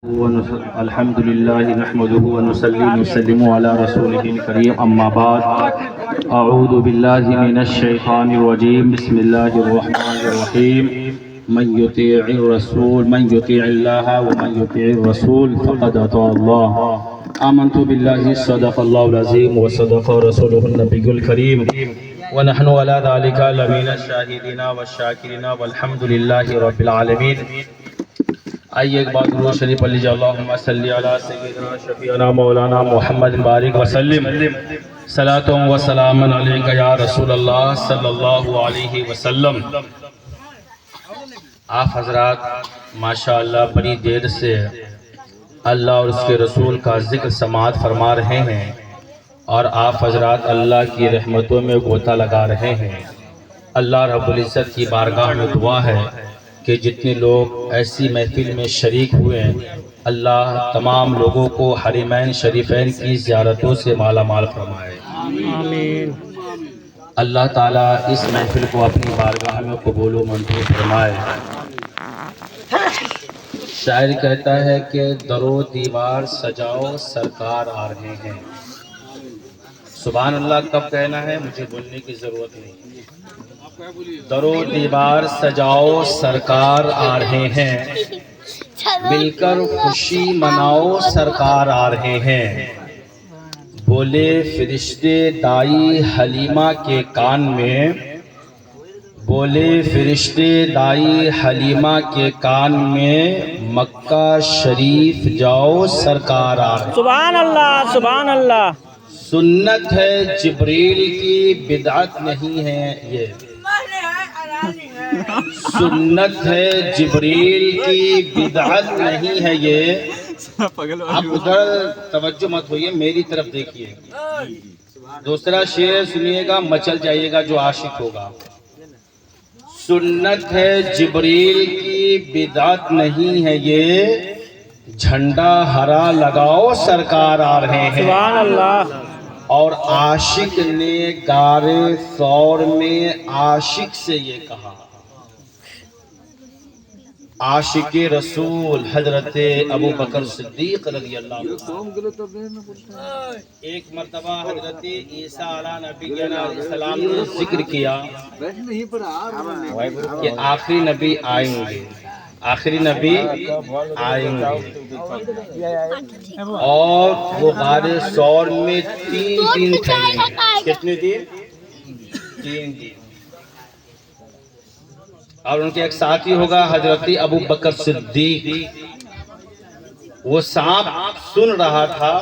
الحمد لله نحمده ونصلي ونسلم على رسوله الكريم أما بعد أعوذ بالله من الشيطان الرجيم بسم الله الرحمن الرحيم من يطيع الله ومن يطيع الرسول فقد أطاع الله آمنت بالله صدق الله العظيم وصدق رسوله النبي الكريم ونحن على ذلك لمن الشاهدين والشاكرين والحمد لله رب العالمين. آئیے ایک بار درود شریف پڑھ لیجیے. اللہم صلی علی سیدنا شفیعنا مولانا محمد بارک وسلم صلاۃ و سلام علیک یا رسول اللہ صلی اللہ علیہ وسلم. آپ حضرات ماشاءاللہ بڑی دیر سے اللہ اور اس کے رسول کا ذکر سماعت فرما رہے ہیں اور آپ حضرات اللہ کی رحمتوں میں غوطہ لگا رہے ہیں. اللہ رب العزت کی بارگاہ میں دعا ہے کہ جتنے لوگ ایسی محفل میں شریک ہوئے ہیں اللہ تمام لوگوں کو حرمین شریفین کی زیارتوں سے مالا مال فرمائے. آمین. اللہ تعالیٰ اس محفل کو اپنی بارگاہ میں قبول و منظور فرمائے. شاعر کہتا ہے کہ در و دیوار سجاؤ سرکار آ رہے ہیں. سبحان اللہ کب کہنا ہے مجھے بولنے کی ضرورت نہیں. در و دیوار سجاؤ سرکار آ رہے ہیں, مل کر خوشی مناؤ سرکار آ رہے ہیں. بولے فرشتے دائی حلیمہ کے کان میں, بولے فرشتے دائی حلیمہ کے کان میں, مکہ شریف جاؤ سرکار آ رہے ہیں. سبحان اللہ سبحان اللہ. سنت ہے جبریل کی بدعت نہیں ہے یہ, سنت ہے جبریل کی بدعت نہیں ہے یہ. آپ ادھر توجہ مت ہوئیے, میری طرف دیکھیے. دوسرا شعر سنیے گا مچل جائیے گا جو عاشق ہوگا. سنت ہے جبریل کی بدعت نہیں ہے یہ, جھنڈا ہرا لگاؤ سرکار آ رہے ہیں. سبحان اللہ. اور عاشق نے غارِ ثور میں عاشق سے یہ کہا. عاشق رسول حضرت ابو بکر صدیق رضی اللہ عنہ, ایک مرتبہ حضرت عیسیٰ علیہ نبی علیہ السلام نے ذکر کیا کہ آخری نبی آئیں گے, آخری نبی آئیں گے, اور وہ غارِ ثور میں 3 دن ٹھہریں گے. کتنے دن؟ 3 دن. اور ان کے ایک ساتھی ہوگا حضرت ابو بکر صدیق. وہ سانپ سن رہا تھا.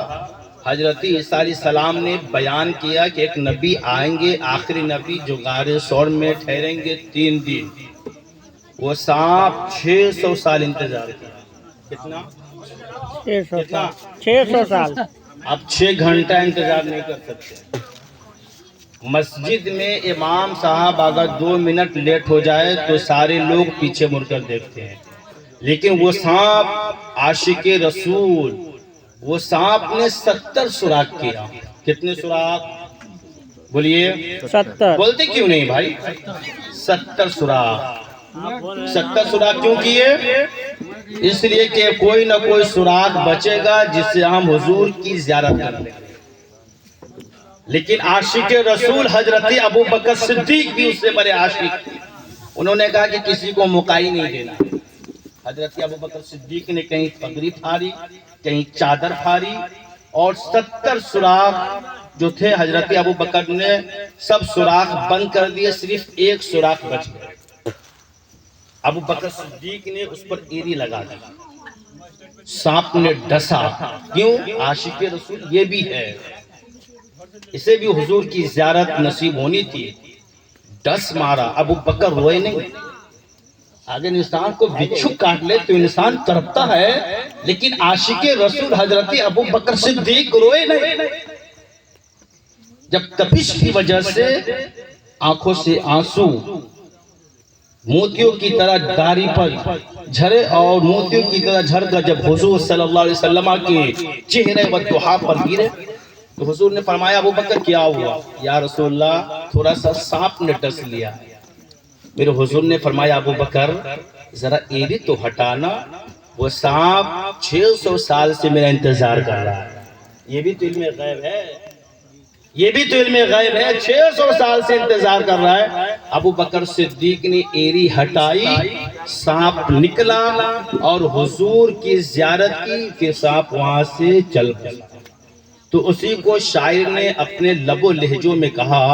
حضرت عیسیٰ علیہ السلام نے بیان کیا کہ ایک نبی آئیں گے, آخری نبی جو غارِ ثور میں ٹھہریں گے 3 دن. وہ سانپ 600 سال انتظار کیا. کتنا؟ 600 سال. اب 6 گھنٹہ انتظار نہیں کر سکتے. مسجد میں امام صاحب اگر 2 منٹ لیٹ ہو جائے تو سارے لوگ پیچھے مڑ کر دیکھتے ہیں, لیکن وہ سانپ عاشق رسول, وہ سانپ نے 70 سوراخ کیا. کتنے سوراخ بولیے؟ 70. بولتے کیوں نہیں بھائی؟ 70 سوراخ. 70 سوراخ کیوں کیے؟ اس لیے کہ کوئی نہ کوئی سوراخ بچے گا جس سے ہم حضور کی زیارت کر لیں. لیکن عاشق رسول حضرت ابو بکر صدیق بھی اس سے بڑے عاشق. انہوں نے کہا کہ کسی کو موقع ہی نہیں دینا. حضرت ابو بکر صدیق نے کہیں پگڑی پھاڑی, کہیں چادر پھاڑی, اور 70 سوراخ جو تھے حضرت ابو بکر نے سب سوراخ بند کر دیے, صرف ایک سوراخ بچ گیا. ابو بکر صدیق نے اس پر ایری لگا دی, سانپ نے ڈسا. کیوں؟ عاشق رسول یہ بھی ہے, اسے بھی حضور کی زیارت نصیب ہونی تھی. ڈس مارا. ابو بکر روئے نہیں. اگر انسان کو بچھو کاٹ لے تو انسان تڑپتا ہے, لیکن عاشق رسول حضرت ابو بکر صدیق روئے نہیں. جب تپش کی وجہ سے آنکھوں سے آنسو موتیوں کی طرح داڑھی پر جھرے, اور موتیوں کی طرح جھڑ کر جب حضور صلی اللہ علیہ وسلم کے چہرے و دہا پر گرے تو حضور نے فرمایا ابو بکر کیا ہوا؟ یا رسول اللہ تھوڑا سا سانپ نے ڈس لیا. میرے حضور نے فرمایا ابو بکر ذرا ایری تو ہٹانا, وہ سانپ 600 سال سے میرا انتظار کر رہا ہے. یہ بھی تو علم غیب ہے, یہ بھی تو علم غیب ہے. 600 سال سے انتظار کر رہا ہے. ابو بکر صدیق نے ایری ہٹائی, سانپ نکلا اور حضور کی زیارت کی, پھر سانپ وہاں سے چل گیا. تو اسی کو شاعر نے اپنے لب و لہجوں میں کہا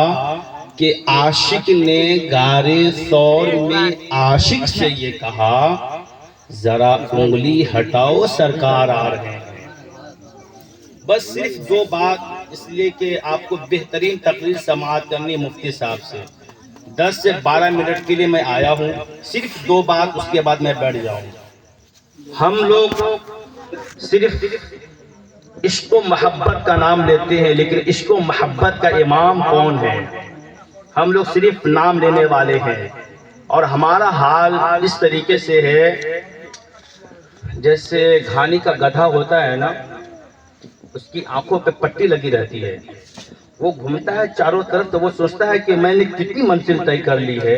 کہ عاشق نے غارِ ثور میں عاشق سے یہ کہا, ذرا انگلی ہٹاؤ سرکار آ رہے ہیں. بس صرف 2 بات, اس لیے کہ آپ کو بہترین تقریر سماعت کرنی مفتی صاحب سے. 10 سے 12 منٹ کے لیے میں آیا ہوں, صرف 2 بات, اس کے بعد میں بیٹھ جاؤں. ہم لوگ صرف عشق و محبت کا نام لیتے ہیں, لیکن عشق و محبت کا امام کون ہے؟ ہم لوگ صرف نام لینے والے ہیں. اور ہمارا حال اس طریقے سے ہے جیسے گھانی کا گدھا ہوتا ہے نا, اس کی آنکھوں پہ پٹی لگی رہتی ہے, وہ گھومتا ہے چاروں طرف تو وہ سوچتا ہے کہ میں نے کتنی منزل طے کر لی ہے,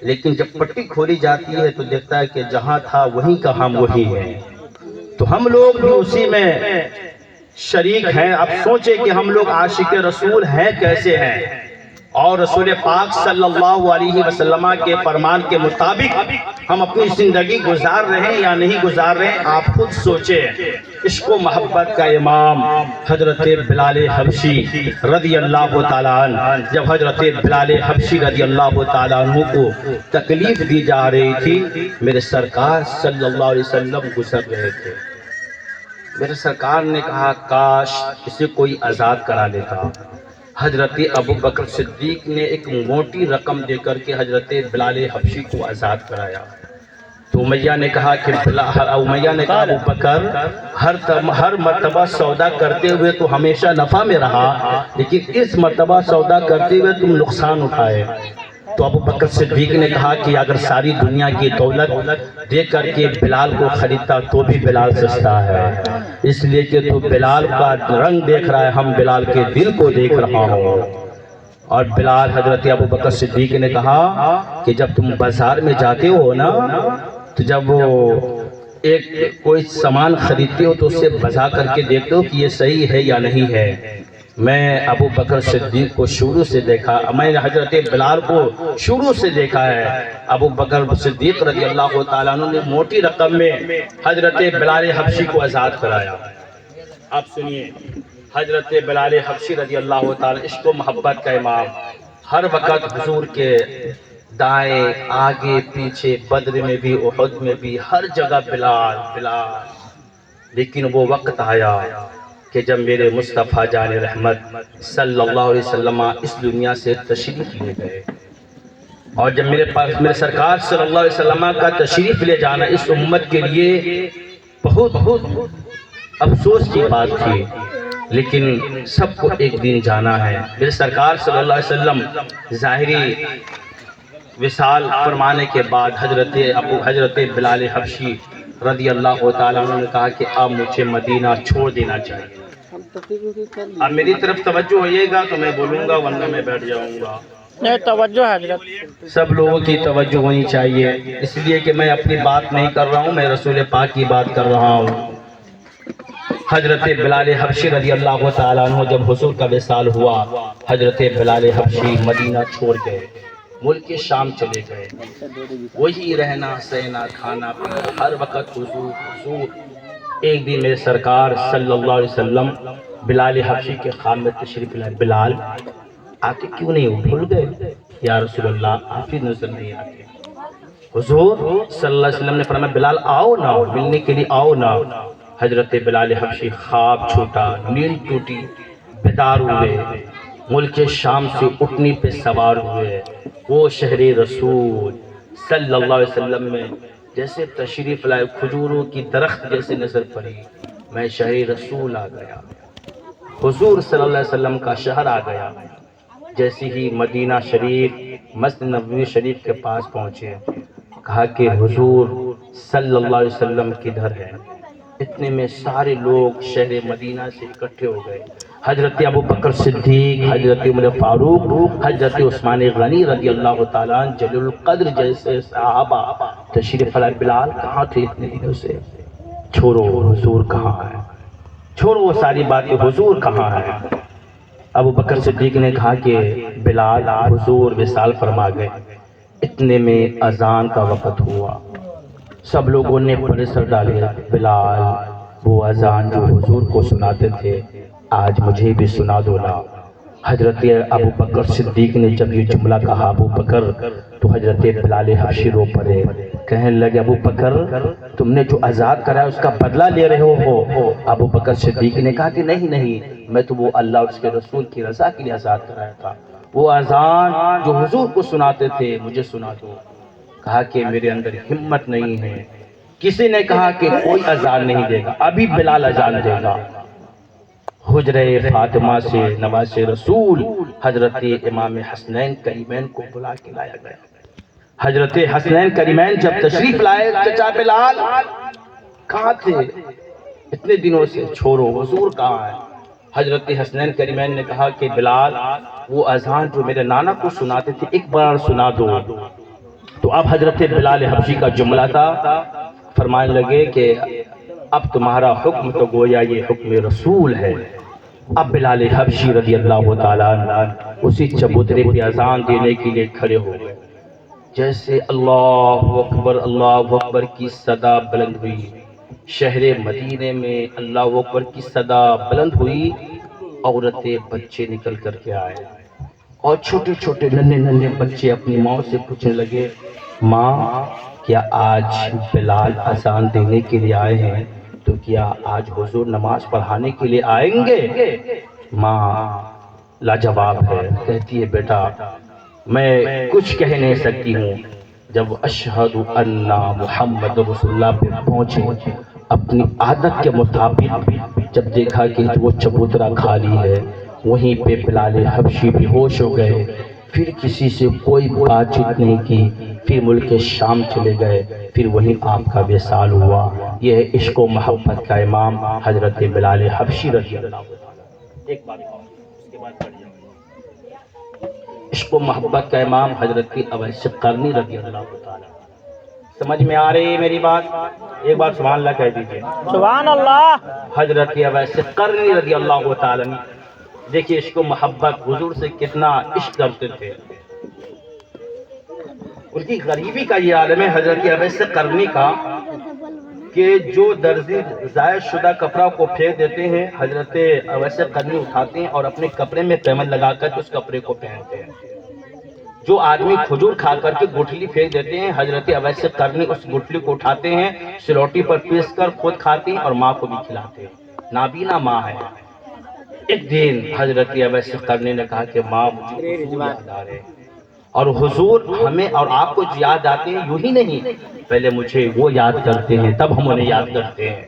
لیکن جب پٹی کھولی جاتی ہے تو دیکھتا ہے کہ جہاں تھا وہیں کا ہم وہی ہیں. تو ہم لوگ بھی اسی میں شریک ہیں. اب سوچیں کہ ہم لوگ عاشق رسول ہیں کیسے ہیں, اور رسول پاک صلی اللہ علیہ وسلم کے فرمان کے مطابق ہم اپنی زندگی گزار رہے ہیں یا نہیں گزار رہے ہیں. آپ خود سوچیں. عشق و محبت کا امام حضرت بلال حبشی رضی اللہ تعالیٰ عنہ, جب حضرت بلال حبشی رضی اللہ تعالیٰ عنہ کو تکلیف دی جا رہی تھی, میرے سرکار صلی اللہ علیہ وسلم گزر رہے تھے. میرے سرکار نے کہا کاش اسے کوئی آزاد کرا لیتا. حضرت ابو بکر صدیق نے ایک موٹی رقم دے کر کے حضرت بلال حبشی کو آزاد کرایا. تو امیہ نے کہا کہ ابو بکر ہر مرتبہ سودا کرتے ہوئے تو ہمیشہ نفع میں رہا, لیکن اس مرتبہ سودا کرتے ہوئے تم نقصان اٹھائے. تو ابو بکر صدیق نے کہا کہ اگر ساری دنیا کی دولت دے کر کے بلال کو خریدتا تو بھی بلال سستا ہے, اس لیے کہ تو بلال کا رنگ دیکھ رہا ہے, ہم بلال کے دل کو دیکھ رہا ہوں. اور بلال, حضرت ابو بکر صدیق نے کہا کہ جب تم بازار میں جاتے ہو نا, تو جب وہ کوئی سامان خریدتے ہو تو اسے بجا کر کے دیکھتے ہو کہ یہ صحیح ہے یا نہیں ہے. میں ابو بکر صدیق کو شروع سے دیکھا, میں نے حضرت بلال کو شروع سے دیکھا ہے. ابو بکر صدیق رضی اللہ تعالیٰ عنہ نے موٹی رقم میں حضرت بلال حبشی کو آزاد کرایا. آپ سنیے, حضرت بلال حبشی رضی اللہ تعالیٰ, عشق و محبت کا امام, ہر وقت حضور کے دائیں آگے پیچھے, بدر میں بھی احد میں بھی, ہر جگہ بلال بلال. لیکن وہ وقت آیا کہ جب میرے مصطفیٰ جان رحمت صلی اللہ علیہ وسلم اس دنیا سے تشریف لے گئے, اور جب میرے سرکار صلی اللہ علیہ وسلم کا تشریف لے جانا اس امت کے لیے بہت افسوس کی بات تھی, لیکن سب کو ایک دن جانا ہے. میرے سرکار صلی اللہ علیہ وسلم ظاہری وصال فرمانے کے بعد حضرت بلال حبشی رضی اللہ تعالیٰ عنہ نے کہا کہ اب مجھے مدینہ چھوڑ دینا چاہیے. اب میری طرف توجہ ہوئیے گا تو میں بولوں گا, ورنہ میں بیٹھ جاؤں گا. نہیں, توجہ ہے حضرت, سب لوگوں کی توجہ ہونی چاہیے, اس لیے کہ میں اپنی بات نہیں کر رہا ہوں, میں رسول پاک کی بات کر رہا ہوں. حضرت بلال حبشی رضی اللہ تعالیٰ عنہ جب حضور کا وصال ہوا, حضرت بلال حبشی مدینہ چھوڑ گئے, ملک شام چلے گئے. وہی رہنا سہنا کھانا پینا, ہر وقت حضور. ایک دن میرے سرکار صلی اللہ علیہ وسلم بلال حبشی کے خواب میں تشریف لائے. بلال آتے کیوں نہیں ہو, بھول گئے؟ یا رسول اللہ آپ ہی نظر نہیں آتے. حضور صلی اللہ علیہ وسلم نے فرمایا بلال آؤ نا, ملنے کے لیے آؤ نا. حضرت بلال حبشی خواب چھوٹا, نیند ٹوٹی, بیدار ہوئے, ملک شام سے اٹھنی پہ سوار ہوئے. وہ شہر رسول صلی اللہ علیہ وسلم میں جیسے تشریف لائے, کھجوروں کی درخت جیسے نظر پڑی. میں شہر رسول آ گیا, حضور صلی اللہ علیہ وسلم کا شہر آ گیا. جیسے ہی مدینہ شریف مسجد نبوی شریف کے پاس پہنچے, کہا کہ حضور صلی اللہ علیہ وسلم کدھر ہے؟ اتنے میں سارے لوگ شہر مدینہ سے اکٹھے ہو گئے. حضرت ابو بکر صدیق, حضرت عمر فاروق, حضرت عثمان غنی رضی اللہ تعالیٰ عنہ, جلیل القدر جیسے صحابہ تشریف لائے. بلال کہاں تھے اتنے دنوں سے؟ چھوڑو حضور کہاں ہے، چھوڑو وہ ساری باتیں، حضور کہاں ہے۔ ابو بکر صدیق نے کہا کہ بلال حضور وصال فرما گئے۔ اتنے میں اذان کا وقت ہوا، سب لوگوں نے پرے سر ڈالے، بلال وہ اذان جو حضور کو سناتے تھے آج مجھے بھی سنا دو نا۔ حضرت ابو بکر صدیق نے جب یہ جملہ کہا ابو بکر، تو حضرت بلال حبشی رو پڑے، کہنے لگے ابو بکر تم نے جو آزاد کرا ہے اس کا بدلہ لے رہے ہو؟ ابو بکر صدیق نے کہا کہ نہیں، میں تو وہ اللہ اور اس کے رسول کی رضا کے لیے آزاد کرایا تھا، وہ اذان جو حضور کو سناتے تھے مجھے سنا دو۔ کہا کہ میرے اندر ہمت نہیں ہے۔ کسی نے کہا کہ کوئی اذان نہیں دے گا، ابھی بلال اذان دے گا۔ حجرہ فاطمہ سے نواز رسول حضرت امام حسنین کریمین کو بلا کے لایا گیا۔ حضرت حسنین کریمین جب تشریف لائے، چچا بلال کہاں تھے اتنے دنوں سے؟ چھوڑو حضور کہاں ہے۔ حضرت حسنین کریمین نے کہا کہ بلال وہ اذان جو میرے نانا کو سناتے تھے ایک بار سنا دو۔ تو اب حضرت بلال حبشی کا جملہ تھا، فرمانے لگے کہ اب تمہارا حکم تو گویا یہ حکم رسول ہے۔ اب بلال حبشی رضی اللہ تعالیٰ عنہ اسی چبوترے پہ اذان دینے کے لیے کھڑے ہو گئے۔ جیسے اللہ اکبر کی صدا بلند ہوئی، شہر مدینے میں اللہ اکبر کی صدا بلند ہوئی، عورتیں بچے نکل کر کے آئے اور چھوٹے چھوٹے ننھے بچے اپنی ماں سے پوچھنے لگے، ماں کیا آج بلال اذان دینے کے لیے آئے ہیں تو کیا آج حضور نماز پڑھانے کے لیے آئیں گے؟ ماں لاجواب ہے، کہتی ہے بیٹا میں کچھ کہہ نہیں سکتی ہوں۔ جب اشہد ان محمد رسول اللہ پہ پہنچے، اپنی عادت کے مطابق جب دیکھا کہ وہ چبوترا خالی ہے، وہیں پہ بلال حبشی بے ہوش ہو گئے، پھر کسی سے کوئی بات چیت نہیں کی، پھر ملک شام چلے گئے، پھر وہیں آپ کا وصال ہوا۔ یہ ہے عشق و محبت کا امام حضرت بلال حبشی رضی اللہ عنہ۔ ایک بات اس کے بعد پڑھ جائیں۔ عشق و محبت کا امام حضرت اویس قرنی رضی اللہ تعالیٰ۔ سمجھ میں آ رہی ہے میری بات؟ ایک بار سبحان اللہ کہہ دیجئے۔ سبحان اللہ۔ حضرت اویس قرنی رضی اللہ تعالیٰ۔ دیکھیے عشق و محبت، حضور سے کتنا عشق کرتے تھے۔ ان کی غریبی کا یہ عالم ہے حضرت اویس قرنی کا کہ جو درزی ضائع شدہ کپڑا کو پھینک دیتے ہیں، حضرت اویس قرنی اٹھاتے ہیں اور اپنے کپڑے میں پیمن لگا کر اس کپڑے کو پہنتے ہیں۔ جو آدمی کھجور کھا کر کے گٹھلی پھینک دیتے ہیں، حضرت اویس قرنی اس گٹھلی کو اٹھاتے ہیں، سلوٹی پر پیس کر خود کھاتے ہیں اور ماں کو بھی کھلاتے ہیں۔ نابینا ماں ہے۔ ایک دن حضرت اویس قرنی نے کہا کہ ماں مجھے حضور یاد آ رہے ہیں، اور حضور ہمیں اور آپ کو یاد آتے ہیں، یوں ہی نہیں پہلے مجھے وہ یاد کرتے ہیں تب ہم انہیں یاد کرتے ہیں۔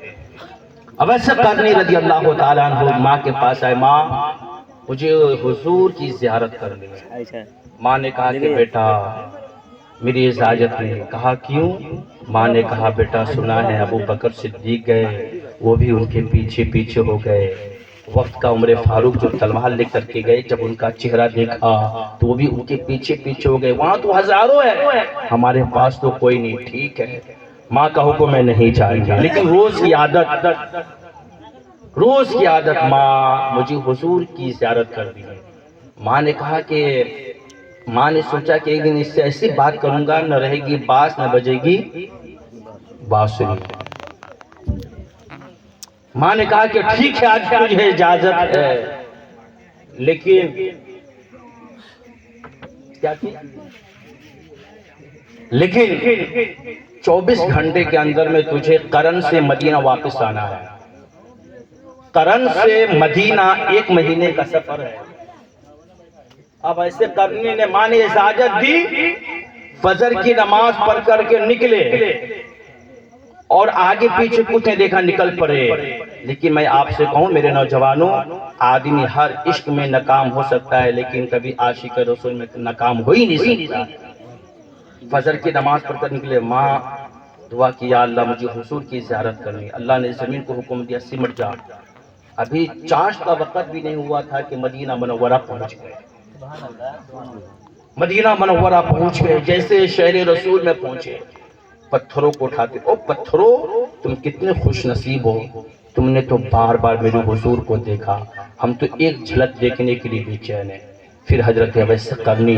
اویس قرنی رضی اللہ تعالیٰ عنہ ماں کے پاس آئے، ماں مجھے حضور کی زیارت کرنی ہے۔ ماں نے کہا کہ بیٹا میری اجازت نہیں۔ کہا کیوں؟ ماں نے کہا بیٹا سنا ہے ابو بکر صدیق گئے، وہ بھی ان کے پیچھے پیچھے ہو گئے۔ وقت کا عمر فاروق جو تلوار لے کر کے گئے، جب ان کا چہرہ دیکھا تو وہ بھی ان کے پیچھے پیچھے ہو گئے۔ وہاں تو ہزاروں ہے، ہمارے پاس تو کوئی نہیں۔ ٹھیک ہے، ماں کا حکم میں نہیں جائیں گا، لیکن روز کی عادت ماں مجھے حضور کی زیارت کر دی۔ ماں نے کہا کہ ماں نے سوچا کہ ایک دن اس سے ایسی بات کروں گا، نہ رہے گی باس نہ بجے گی بانسری۔ ماں نے کہا کہ ٹھیک ہے آج تجھے اجازت ہے، لیکن کیا کی؟ لیکن 24 گھنٹے کے اندر میں تجھے قرن سے مدینہ واپس آنا ہے۔ قرن سے مدینہ 1 مہینے کا سفر ہے۔ اب ایسے قرنی نے ماں نے اجازت دی، فجر کی نماز پڑھ کر کے نکلے اور آگے پیچھے کچھ نہیں دیکھا، نکل پڑے۔ لیکن میں آپ سے کہوں میرے نوجوانوں، آدمی ہر عشق میں ناکام ہو سکتا ہے لیکن کبھی عاشق رسول میں ناکام ہو ہی نہیں سکتا۔ فجر کی نماز پڑھ کر نکلے، ماں دعا کی یا اللہ مجھے حضور کی زیارت کرنی۔ اللہ نے زمین کو حکم دیا سمٹ جا۔ ابھی چاشت کا وقت بھی نہیں ہوا تھا کہ مدینہ منورہ پہنچ گئے۔ مدینہ منورہ پہنچ گئے، جیسے شہر رسول میں پہنچے پتھروں کو اٹھاتے، او پتھروں تم کتنے خوش نصیب ہو, تم نے تو بار بار میرے حضور کو دیکھا, ہم تو ایک جھلک دیکھنے کے لیے بے چین ہیں. پھر حضرت اویس قرنی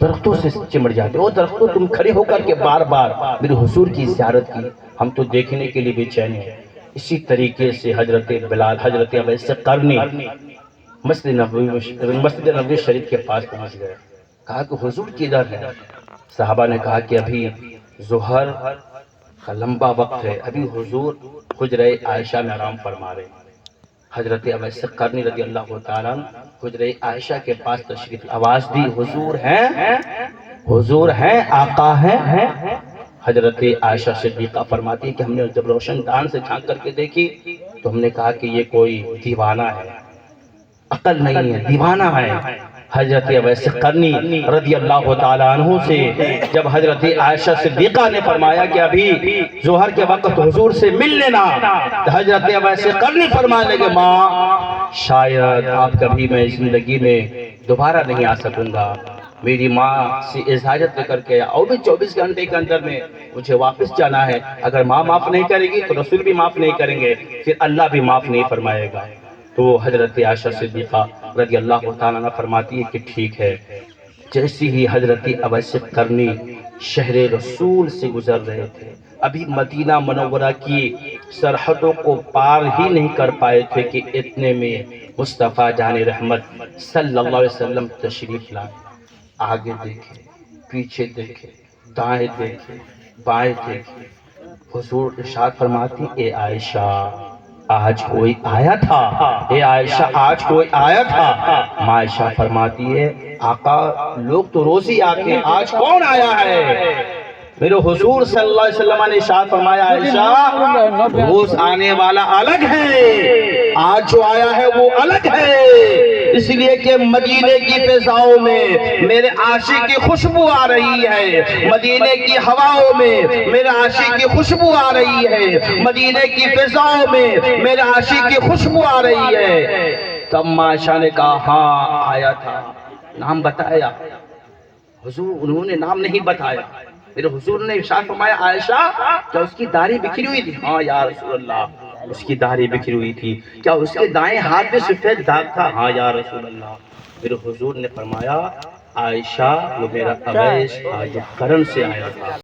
درختوں سے چمٹ جاتے, او درختوں تم کھڑے ہو کر کے بار بار میرے حضور کی زیارت کی, ہم تو دیکھنے کے لیے بے چین ہیں. اسی طریقے سے حضرت بلال, حضرت اویس قرنی مسجد نبوی شریف کے پاس پہنچ گئے. کہا کہ حضور کدھر ہے؟ صحابہ نے کہا کہ ابھی ظہر کا لمبا وقت ہے, ابھی حضور حجرہ عائشہ میں آرام فرما رہے. حضرت اویس قرنی رضی اللہ تعالیٰ حجرہ عائشہ کے پاس تشریف, آواز دی حضور ہیں, حضور ہیں, آقا ہیں. حضرت عائشہ صدیقہ فرماتی ہے کہ ہم نے جب روشن دان سے جھانک کر کے دیکھی تو ہم نے کہا کہ یہ کوئی دیوانہ ہے, عقل نہیں ہے, دیوانہ ہے. حضرت اویس قرنی رضی اللہ تعالیٰ عنہ سے جب حضرت عائشہ صدیقہ نے فرمایا کہ ابھی ظہر کے وقت حضور سے مل لینا, تو حضرت اویس قرنی فرمانے لگے ماں شاید آپ کبھی میں زندگی میں دوبارہ نہیں آ سکوں گا, میری ماں سے اجازت لے کر کے اور بھی 24 گھنٹے کے اندر میں مجھے واپس جانا ہے, اگر ماں معاف نہیں کرے گی تو رسول بھی معاف نہیں کریں گے, پھر اللہ بھی معاف نہیں فرمائے گا. تو حضرت عائشہ صدیقہ رضی اللہ تعالیٰ عنہ فرماتی ہے کہ ٹھیک ہے. جیسی ہی حضرت اویس قرنی شہر رسول سے گزر رہے تھے, ابھی مدینہ منورہ کی سرحدوں کو پار ہی نہیں کر پائے تھے کہ اتنے میں مصطفیٰ جان رحمت صلی اللہ علیہ وسلم تشریف لائے. آگے دیکھے, پیچھے دیکھے, دائیں دیکھے, بائیں دیکھے, حضور ارشاد فرماتی اے عائشہ آج کوئی آیا تھا, اے عائشہ آج کوئی آیا تھا. عائشہ فرماتی ہے آقا لوگ تو روز ہی آتے ہیں, آج کون آیا ہے؟ میرے حضور صلی اللہ علیہ وسلم نے ارشاد فرمایا عائشہ روز آنے والا الگ ہے, آج جو آیا ہے وہ الگ ہے, اس لیے کہ مدینے کی فضاؤں میں میرے عاشق کی خوشبو آ رہی ہے, مدینے کی ہواؤں میں میرے عاشق کی خوشبو آ رہی ہے, مدینے کی فضاؤں میں میرے عاشق کی خوشبو آ رہی ہے. تب عائشہ نے کہا ہاں آیا تھا, نام بتایا؟ حضور انہوں نے نام نہیں بتایا. میرے حضور نے ارشاد فرمایا عائشہ کیا اس کی داڑھی بکھری ہوئی تھی؟ ہاں یا رسول اللہ اس کی داڑھی بکھری ہوئی تھی. کیا اس کے دائیں ہاتھ میں سفید داغ تھا؟ ہاں یا رسول اللہ. میرے حضور نے فرمایا عائشہ وہ میرا اویس قرن سے آیا تھا.